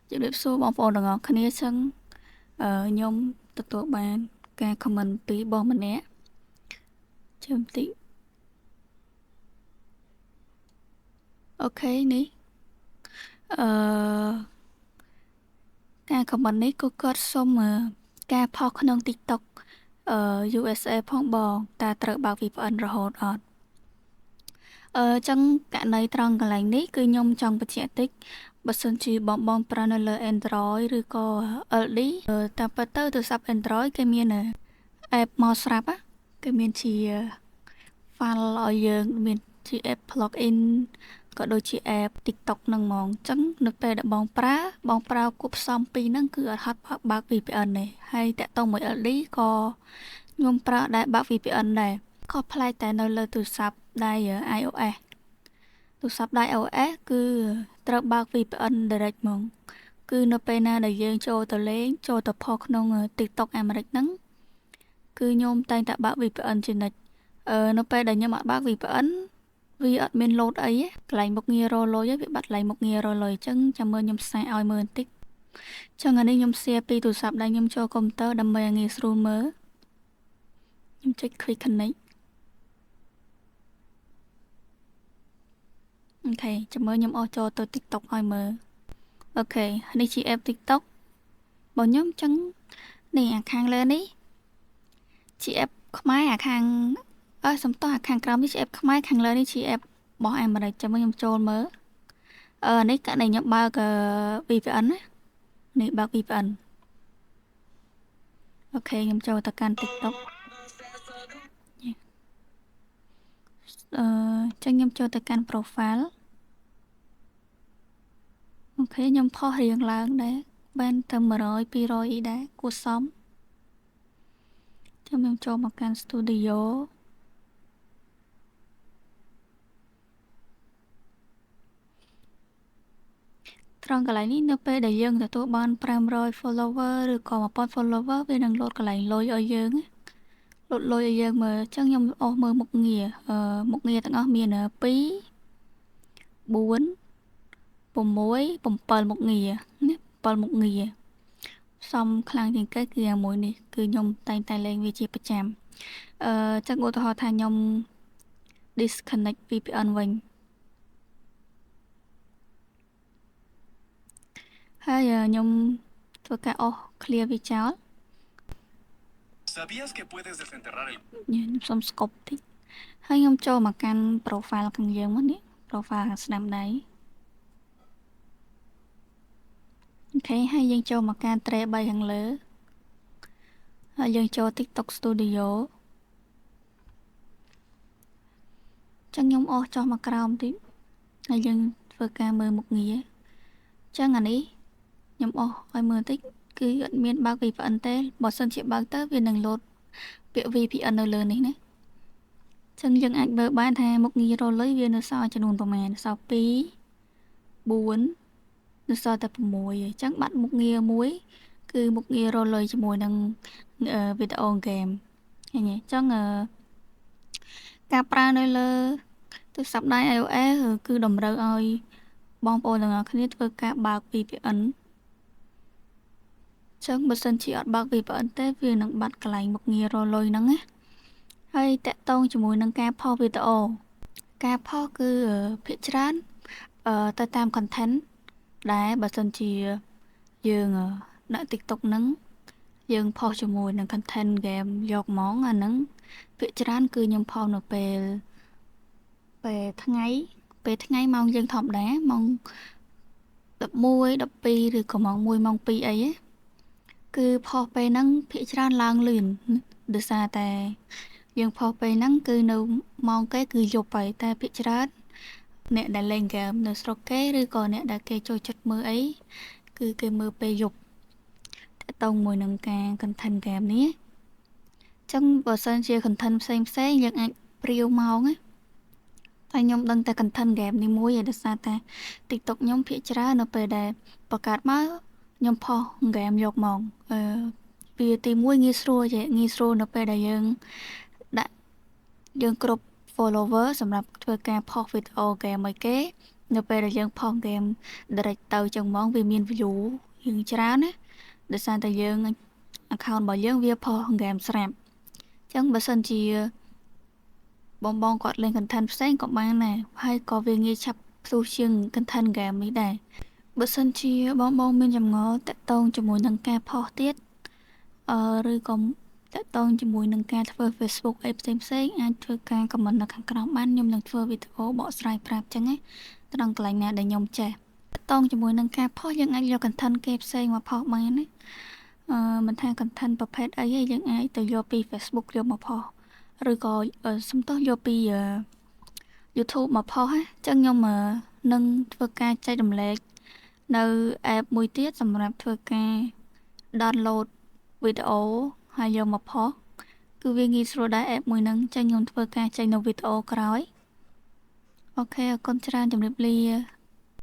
ជំរាបសួរបងប្អូនទាំងអស់គ្នាចឹងខ្ញុំទទួលបានការ comment ពីបងម្នាក់ចាំតិចអូខេនេះអឺការ comment នេះក៏គាត់សុំការផុសក្នុង TikTok USA ផងបងតើត្រូវបើក VPN រហូតអត់ចឹងករណីត្រង់កន្លែងនេះគឺខ្ញុំចង់បញ្ជាក់តិចបើសិនជាបងប្រើនៅលើ Android ឬក៏ LD តាមពិតទៅទូរស័ព្ទ Android គេមាន app មកស្រាប់គេមានជា file ឲ្យយើងមានជា app plugin ក៏ដូចជា app TikTok ហ្នឹងហ្មងអញ្ចឹងនៅពេលដែលបងប្រើគូផ្សំពីរហ្នឹងគឺអត់ហត់បើក VPN ទេហើយតាក់ទងមួយ LD ក៏ខ្ញុំប្រើដែរបើក VPN ដែរក៏ប្លែកតែនៅលើទូរស័ព្ទដៃ iOS ទូរស័ព្ទដៃ iOS គឺត្រូវបើក VPN direct ហ្មងគឺនៅពេលណាដែលយើងចូលទៅលេងចូលទៅផុសក្នុង TikTok អាមេរិកហ្នឹងគឺខ្ញុំតែងតែបើក VPN ជានិច្ចនៅពេលដែលខ្ញុំអត់បើក VPN វាអត់មាន load អីកន្លែងមុខងាររលុយវាបាត់កន្លែងមុខងាររលុយអញ្ចឹងចាំមើលខ្ញុំសារឲ្យមើលបន្តិចចឹងអានេះខ្ញុំ share ពីទូរស័ព្ទដែលខ្ញុំចូលកុំព្យូទ័រដើម្បីឲ្យងាយស្រួលមើលខ្ញុំចុច quick connect អូខេចាំមើលខ្ញុំអស់ចូលទៅ TikTok ឲ្យមើលអូខេនេះជា app TikTok របស់ខ្ញុំចឹងនេះអាខាងលើនេះជា app ខ្មែរអាខាងសំទោសអាខាងក្រោមនេះជា app ខ្មែរខាងលើនេះជា app របស់អាមេរិកចាំមើលខ្ញុំចូលមើលនេះករណីខ្ញុំបើក VPN ណានេះបើក VPN អូខេខ្ញុំចូលទៅកាន់ TikTok ចឹងខ្ញុំចូលទៅកាន់ profile អូខេខ្ញុំផុសរៀងឡើងដែរបានទៅ100 200អីដែរគួរសមចាំខ្ញុំចូលមកកាន់ studio ត្រង់កន្លែងនេះនៅពេលដែលយើងទទួលបាន500 follower ឬក៏1000 follower វានឹង load កន្លែងលុយឲ្យយើងload លុយឲ្យយើងមើលអញ្ចឹងខ្ញុំអស់មើលមុខងារមុខងារទាំងអស់មាន2 4 6 7មុខងារណា7មុខងារសំខ្លាំងជាងគេគឺអាមួយនេះគឺខ្ញុំតែងតែលេងវាជាប្រចាំចឹងឧទាហរណ៍ថាខ្ញុំ disconnect VPN វិញហើយខ្ញុំធ្វើការអស់ clear វាចោលខ្ញុំសុំស្កប់តិចហើយខ្ញុំចូលមកកាន់ profile ខាងយើងមកនេះ profile ខាងស្ដាំដៃអូខេហើយយើងចូលមកកាន់ tray 3ខាងលើហើយយើងចូល TikTok Studio ចឹងខ្ញុំអស់ចុះមកក្រោមតិចហើយយើងធ្វើការមើលមុខងារចឹងអានេះខ្ញុំអស់ឲ្យមើលតិចគឺអត់មានបើក VPN ទេបើសិនជាបើកទៅវានឹង load ពាក្យ VPN នៅលើនេះណាចឹងយើងអាចមើលបានថាមុខងាររលុយវានៅសល់ចំនួនប្រមាណសល់2 4នៅសល់តែ6ឯងចឹងបាត់មុខងារមួយគឺមុខងាររលុយជាមួយនឹងវីដេអូហ្គេមឃើញទេចឹងការប្រើនៅលើទូរស័ព្ទដៃ iOS គឺតម្រូវឲ្យបងប្អូនទាំងអស់គ្នាធ្វើការបើក VPN ចឹងបើសិនជាអត់បើក VPN ទេវានឹងបាត់កន្លែងមុខងាររលុយហ្នឹងណាហើយតាក់ទងជាមួយនឹងការផុសវីដេអូការផុសគឺភាគច្រើនទៅតាម content ដែលបើសិនជាយើងដាក់ TikTok ហ្នឹងយើងផុសជាមួយនឹង content game យកហ្មងអាហ្នឹងភាគច្រើនគឺខ្ញុំផុសនៅពេលថ្ងៃម៉ោងយើងធម្មតាម៉ោង11 12ឬក៏ម៉ោង1ម៉ោង2អីគឺផុសពេលហ្នឹងភាគច្រើនឡើងលឿនដោយសារតែយើងផុសពេលហ្នឹងគឺនៅម៉ោងគេគឺយប់ហើយតែភាគច្រើនអ្នកដែលលេងហ្គេមនៅស្រុកគេឬក៏អ្នកដែលគេចូលចិត្តមើលអីគឺគេមើលពេលយប់តាក់ទងមួយនឹងការ content game នេះអញ្ចឹងបើសិនជា content ផ្សេងយើងអាចព្រាវម៉ោងតែខ្ញុំដឹងតែ content game នេះមួយឯដោយសារតែ TikTok ខ្ញុំភាគច្រើននៅពេលដែលបង្កើតមកខ្ញុំផុស game យកមកវាទី1ងាយស្រួលនៅពេលដែលយើងដាក់យើងគ្រប់ follower សម្រាប់ធ្វើការផុសវីដេអូ game ឲ្យគេ នៅពេលដែលយើងផុស game direct ទៅចឹងហ្មងវាមាន view យើងច្រើនណាដោយសារតែយើង account របស់យើងវាផុស game ស្រាប់ចឹងបើសិនជាបងគាត់លេង content ផ្សេងក៏បានដែរហើយក៏វាងាយឆាប់ផ្ទុះជាង content game នេះដែរបើសិនជាបងមានចម្ងល់តាក់ទងជាមួយនឹងការផុសទៀតឬក៏តាក់ទងជាមួយនឹងការធ្វើ Facebook អីផ្សេងអាចធ្វើការ comment នៅខាងក្រោមបានខ្ញុំនឹងធ្វើវីដេអូបកស្រាយប្រាប់ចឹងណាត្រង់កន្លែងណាដែលខ្ញុំចេះតាក់ទងជាមួយនឹងការផុសយើងអាចយក content គេផ្សេងមកផុសបានណាមិនថា content ប្រភេទអីទេយើងអាចទៅយកពី Facebook យកមកផុសឬក៏សំទោសយកពីYouTube មកផុសណាចឹងខ្ញុំនឹងធ្វើការចែករំលែកនៅ app មួយទៀតសម្រាប់ធ្វើការ download វីដេអូហើយយកមកផុសគឺវាងាយស្រួលដែរ app មួយហ្នឹងចឹងខ្ញុំធ្វើការចេញនៅវីដេអូក្រោយអូខេអរគុណច្រើនជម្រាបលា